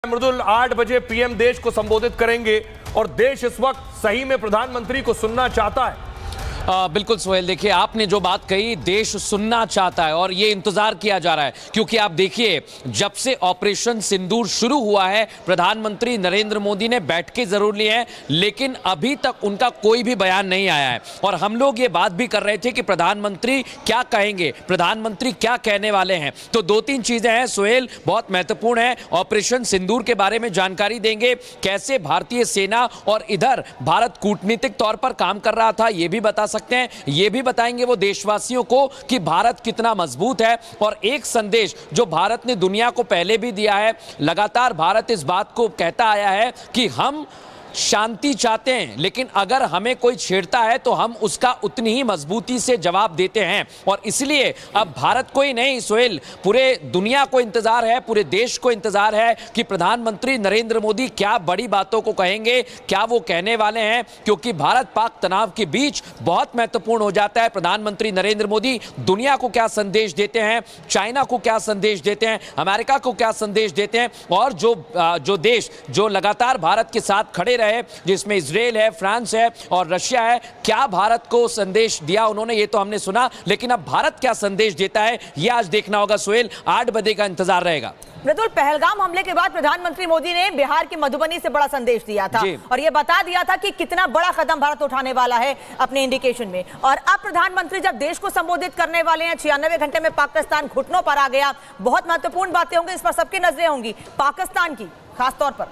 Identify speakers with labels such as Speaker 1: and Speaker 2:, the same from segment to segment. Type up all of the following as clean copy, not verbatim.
Speaker 1: मृदुल 8 बजे पीएम देश को संबोधित करेंगे और देश इस वक्त सही में प्रधानमंत्री को सुनना चाहता है।
Speaker 2: बिल्कुल सोहेल, देखिए आपने जो बात कही, देश सुनना चाहता है और ये इंतजार किया जा रहा है, क्योंकि आप देखिए जब से ऑपरेशन सिंदूर शुरू हुआ है प्रधानमंत्री नरेंद्र मोदी ने बैठकें जरूर ली हैं, लेकिन अभी तक उनका कोई भी बयान नहीं आया है। और हम लोग ये बात भी कर रहे थे कि प्रधानमंत्री क्या कहेंगे, प्रधानमंत्री क्या कहने वाले हैं। तो 2-3 चीजें हैं सोहेल, बहुत महत्वपूर्ण है। ऑपरेशन सिंदूर के बारे में जानकारी देंगे, कैसे भारतीय सेना और इधर भारत कूटनीतिक तौर पर काम कर रहा था ये भी बता सकते हैं। ये भी बताएंगे वो देशवासियों को कि भारत कितना मजबूत है। और एक संदेश जो भारत ने दुनिया को पहले भी दिया है, लगातार भारत इस बात को कहता आया है कि हम शांति चाहते हैं, लेकिन अगर हमें कोई छेड़ता है तो हम उसका उतनी ही मजबूती से जवाब देते हैं। और इसलिए अब भारत को ही नहीं सोहेल, पूरे दुनिया को इंतजार है, पूरे देश को इंतजार है कि प्रधानमंत्री नरेंद्र मोदी क्या बड़ी बातों को कहेंगे, क्या वो कहने वाले हैं। क्योंकि भारत पाक तनाव के बीच बहुत महत्वपूर्ण हो जाता है प्रधानमंत्री नरेंद्र मोदी दुनिया को क्या संदेश देते हैं, चाइना को क्या संदेश देते हैं, अमेरिका को क्या संदेश देते हैं। और जो देश जो लगातार भारत के साथ खड़े रहे, जिसमें इजराइल है, फ्रांस है और रशिया है, क्या भारत को संदेश दिया उन्होंने, ये तो हमने सुना, लेकिन अब भारत क्या संदेश देता है ये आज देखना होगा सोहेल। 8 बजे का इंतजार रहेगा।
Speaker 3: मृदुल, पहलगाम हमले के बाद प्रधानमंत्री मोदी ने बिहार के मधुबनी से बड़ा संदेश दिया था और यह बता दिया था कि कितना बड़ा कदम भारत उठाने वाला है अपने इंडिकेशन में। और अब प्रधानमंत्री जब देश को संबोधित करने वाले हैं, 96 घंटे में पाकिस्तान घुटनों पर आ गया, बहुत महत्वपूर्ण बातें होंगी, इस पर सबकी नजरें होंगी पाकिस्तान की खास तौर पर।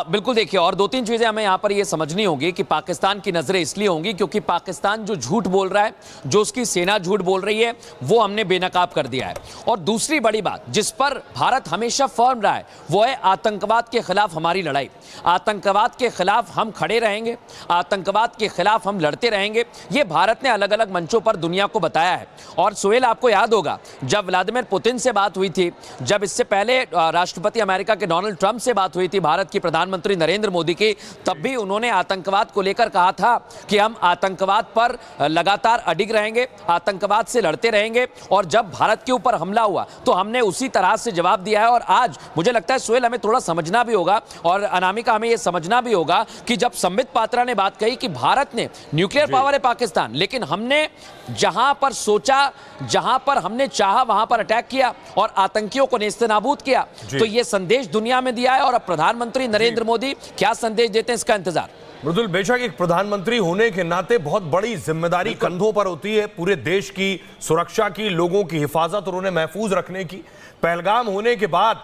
Speaker 2: बिल्कुल, देखिए और 2-3 चीजें हमें यहां पर ये समझनी होगी कि पाकिस्तान की नजरें इसलिए होंगी क्योंकि पाकिस्तान जो झूठ बोल रहा है, जो उसकी सेना झूठ बोल रही है, वो हमने बेनकाब कर दिया है। और दूसरी बड़ी बात जिस पर भारत हमेशा फर्म रहा है वो है आतंकवाद के खिलाफ हमारी लड़ाई। आतंकवाद के खिलाफ हम खड़े रहेंगे, आतंकवाद के खिलाफ हम लड़ते रहेंगे। ये भारत ने अलग अलग मंचों पर दुनिया को बताया है। और सोहेल, आपको याद होगा जब व्लादिमीर पुतिन से बात हुई थी, जब इससे पहले राष्ट्रपति अमेरिका के डोनाल्ड ट्रंप से बात हुई थी भारत की प्रधानमंत्री नरेंद्र मोदी की, तब भी उन्होंने आतंकवाद को लेकर कहा था कि हम आतंकवाद पर लगातार अडिग रहेंगे, आतंकवाद से लड़ते रहेंगे। और जब भारत के ऊपर हमला हुआ तो हमने उसी तरह से जवाब दिया है। और आज मुझे लगता है सोहेल हमें थोड़ा समझना भी होगा और अनामिका हमें यह समझना भी होगा कि जब संबित पात्रा ने बात कही कि भारत ने न्यूक्लियर पावर है पाकिस्तान, लेकिन हमने जहां पर सोचा, जहां पर हमने चाहा वहां पर अटैक किया और आतंकियों को नेस्तनाबूद किया। तो यह संदेश दुनिया में दिया है और अब प्रधानमंत्री नरेंद्र मोदी क्या संदेश देते हैं इसका इंतजार।
Speaker 1: मृदुल, बेशक एक प्रधानमंत्री होने के नाते बहुत बड़ी जिम्मेदारी कंधों पर होती है, पूरे देश की सुरक्षा की, लोगों की हिफाजत और उन्हें महफूज रखने की। पहलगाम होने के बाद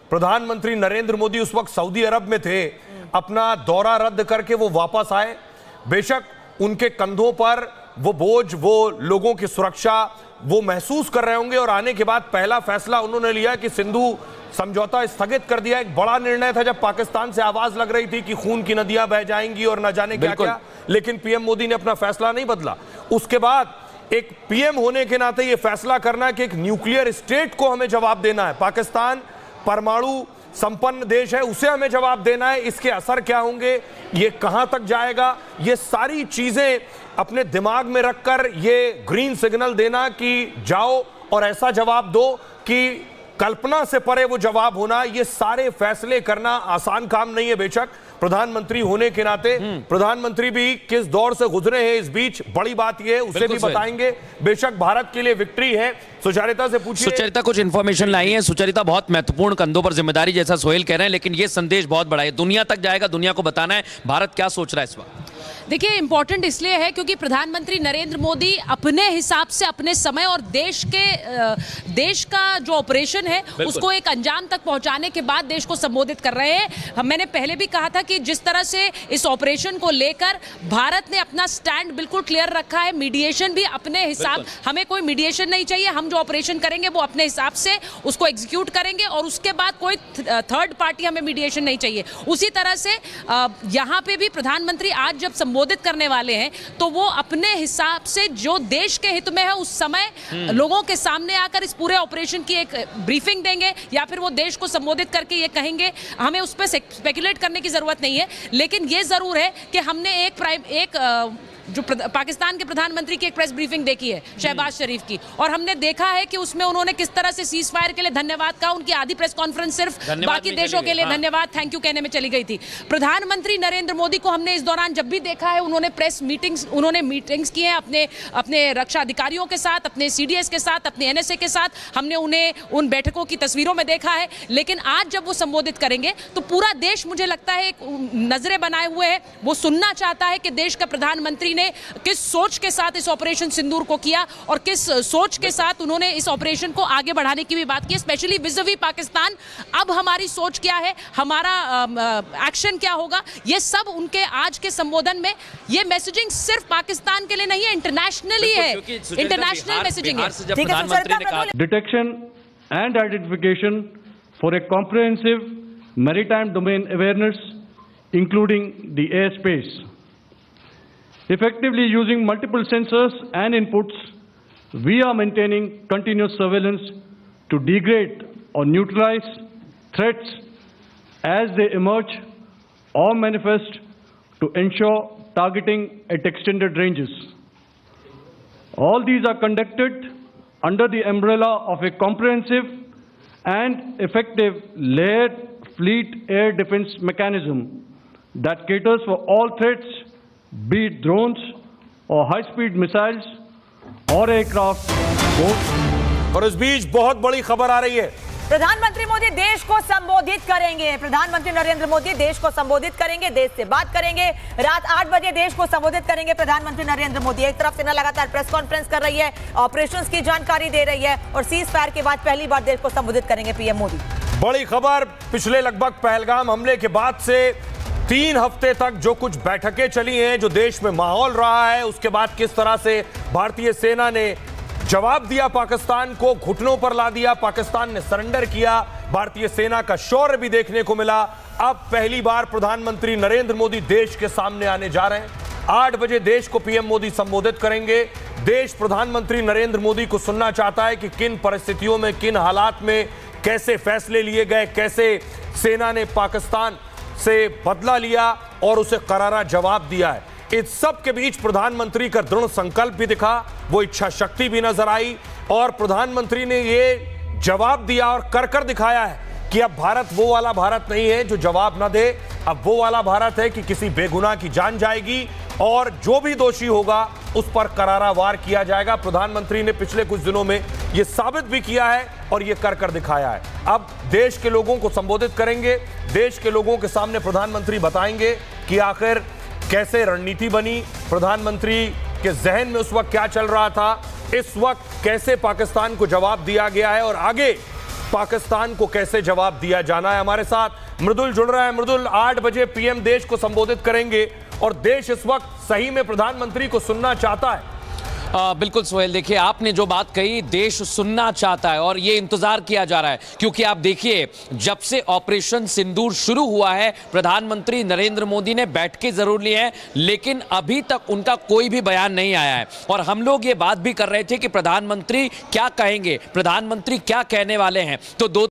Speaker 1: प्रधानमंत्री नरेंद्र मोदी उस वक्त सऊदी अरब में थे, अपना दौरा रद्द करके वो वापस आए। बेशक उनके कंधों पर वो बोझ, वो लोगों की सुरक्षा वो महसूस कर रहे होंगे। और आने के बाद पहला फैसला उन्होंने लिया कि सिंधु समझौता स्थगित कर दिया। एक बड़ा निर्णय था जब पाकिस्तान से आवाज लग रही थी कि खून की नदियां बह जाएंगी और न जाने क्या क्या, लेकिन पीएम मोदी ने अपना फैसला नहीं बदला। उसके बाद एक पीएम होने के नाते यह फैसला करना कि एक न्यूक्लियर स्टेट को हमें जवाब देना है, पाकिस्तान परमाणु संपन्न देश है, उसे हमें जवाब देना है। इसके असर क्या होंगे, ये कहां तक जाएगा, ये सारी चीजें अपने दिमाग में रखकर ये ग्रीन सिग्नल देना कि जाओ और ऐसा जवाब दो कि कल्पना से परे वो जवाब होना, ये सारे फैसले करना आसान काम नहीं है। बेशक प्रधानमंत्री होने के नाते प्रधानमंत्री भी किस दौर से गुजरे हैं इस बीच, बड़ी बात यह है, उसे भी बताएंगे। बेशक भारत के लिए विक्ट्री है। सुचरिता से पूछिए।
Speaker 2: सुचरिता कुछ इंफॉर्मेशन लाई है। सुचरिता, बहुत महत्वपूर्ण कंधों पर जिम्मेदारी जैसा सोहेल कह रहे हैं, लेकिन यह संदेश बहुत बड़ा है, दुनिया तक जाएगा, दुनिया को बताना है भारत क्या सोच रहा है इस वक्त।
Speaker 4: देखिए, इंपॉर्टेंट इसलिए है क्योंकि प्रधानमंत्री नरेंद्र मोदी अपने हिसाब से, अपने समय और देश का जो ऑपरेशन है उसको एक अंजाम तक पहुंचाने के बाद देश को संबोधित कर रहे हैं। मैंने पहले भी कहा था कि जिस तरह से इस ऑपरेशन को लेकर भारत ने अपना स्टैंड बिल्कुल क्लियर रखा है, मीडिएशन भी अपने हिसाब, हमें कोई मीडिएशन नहीं चाहिए, हम जो ऑपरेशन करेंगे वो अपने हिसाब से उसको एग्जीक्यूट करेंगे और उसके बाद कोई थर्ड पार्टी, हमें मीडिएशन नहीं चाहिए। उसी तरह से यहाँ पे भी प्रधानमंत्री आज जब संबोधित करने वाले हैं तो वो अपने हिसाब से जो देश के हित में है उस समय लोगों के सामने आकर इस पूरे ऑपरेशन की एक ब्रीफिंग देंगे या फिर वो देश को संबोधित करके ये कहेंगे। हमें उस पर स्पेकुलेट करने की जरूरत नहीं है, लेकिन ये जरूर है कि हमने एक जो पाकिस्तान के प्रधानमंत्री की एक प्रेस ब्रीफिंग देखी है शहबाज शरीफ की, और हमने देखा है कि उसमें उन्होंने किस तरह से सीज फायर के लिए धन्यवाद कहा। उनकी आधी प्रेस कॉन्फ्रेंस सिर्फ बाकी देशों के लिए धन्यवाद थैंक यू कहने में चली गई थी। प्रधानमंत्री नरेंद्र मोदी को हमने इस दौरान जब भी देखा है, उन्होंने मीटिंग्स की हैं अपने रक्षा अधिकारियों के साथ, अपने सीडीएस के साथ, अपने एनएसए के साथ। हमने उन्हें उन बैठकों की तस्वीरों में देखा है। लेकिन आज जब वो संबोधित करेंगे तो पूरा देश, मुझे लगता है, नजरें बनाए हुए है। वो सुनना चाहता है कि देश का प्रधानमंत्री ने किस सोच के साथ इस ऑपरेशन सिंदूर को किया और किस सोच के साथ उन्होंने इस ऑपरेशन को आगे बढ़ाने की भी बात की, स्पेशली विज़-अ-वी पाकिस्तान। अब हमारी सोच क्या है, हमारा एक्शन क्या होगा, ये सब उनके आज के संबोधन में, ये मैसेजिंग सिर्फ पाकिस्तान के लिए नहीं है, इंटरनेशनली है, इंटरनेशनल मैसेजिंग है।
Speaker 5: Detection and identification for a comprehensive maritime domain awareness, including the airspace. Effectively using multiple sensors and inputs, we are maintaining continuous surveillance to degrade or neutralize threats as they emerge or manifest, to ensure targeting at extended ranges. All these are conducted under the umbrella of a comprehensive and effective layered fleet air defense mechanism that caters for all threats, be it drones or high-speed missiles or aircraft, both.
Speaker 1: और इस बीच बहुत बड़ी खबर आ रही है।
Speaker 3: प्रधानमंत्री मोदी देश को संबोधित करेंगे। प्रधानमंत्री नरेंद्र मोदी देश को संबोधित करेंगे, देश से बात करेंगे। रात 8 बजे देश को संबोधित करेंगे प्रधानमंत्री नरेंद्र मोदी। एक तरफ सेना लगातार प्रेस कॉन्फ्रेंस कर रही है, ऑपरेशंस की जानकारी दे रही है, और सीज फायर के बाद पहली बार देश को संबोधित करेंगे पीएम मोदी।
Speaker 1: बड़ी खबर, पिछले लगभग पहलगाम हमले के बाद से 3 हफ्ते तक जो कुछ बैठकें चली हैं, जो देश में माहौल रहा है, उसके बाद किस तरह से भारतीय सेना ने जवाब दिया, पाकिस्तान को घुटनों पर ला दिया, पाकिस्तान ने सरेंडर किया, भारतीय सेना का शौर्य भी देखने को मिला। अब पहली बार प्रधानमंत्री नरेंद्र मोदी देश के सामने आने जा रहे हैं। 8 बजे देश को पीएम मोदी संबोधित करेंगे। देश प्रधानमंत्री नरेंद्र मोदी को सुनना चाहता है कि किन परिस्थितियों में, किन हालात में कैसे फैसले लिए गए, कैसे सेना ने पाकिस्तान से बदला लिया और उसे करारा जवाब दिया है। इस सब के बीच प्रधानमंत्री का दृढ़ संकल्प भी दिखा, वो इच्छा शक्ति भी नजर आई, और प्रधानमंत्री ने ये जवाब दिया और कर दिखाया है कि अब भारत वो वाला भारत नहीं है जो जवाब ना दे। अब वो वाला भारत है कि किसी बेगुनाह की जान जाएगी और जो भी दोषी होगा उस पर करारा वार किया जाएगा। प्रधानमंत्री ने पिछले कुछ दिनों में ये साबित भी किया है और ये कर दिखाया है। अब देश के लोगों को संबोधित करेंगे, देश के लोगों के सामने प्रधानमंत्री बताएंगे कि आखिर कैसे रणनीति बनी, प्रधानमंत्री के जहन में उस वक्त क्या चल रहा था, इस वक्त कैसे पाकिस्तान को जवाब दिया गया है और आगे पाकिस्तान को कैसे जवाब दिया जाना है। हमारे साथ मृदुल जुड़ रहा है। मृदुल, 8 बजे पीएम देश को संबोधित करेंगे और देश इस वक्त सही में प्रधानमंत्री को सुनना चाहता है।
Speaker 2: बिल्कुल सोहेल, देखिए आपने जो बात कही, देश सुनना चाहता है और ये इंतजार किया जा रहा है, क्योंकि आप देखिए जब से ऑपरेशन सिंदूर शुरू हुआ है, प्रधानमंत्री नरेंद्र मोदी ने बैठकें जरूर ली हैं, लेकिन अभी तक उनका कोई भी बयान नहीं आया है। और हम लोग ये बात भी कर रहे थे कि प्रधानमंत्री क्या कहेंगे, प्रधानमंत्री क्या कहने वाले हैं। तो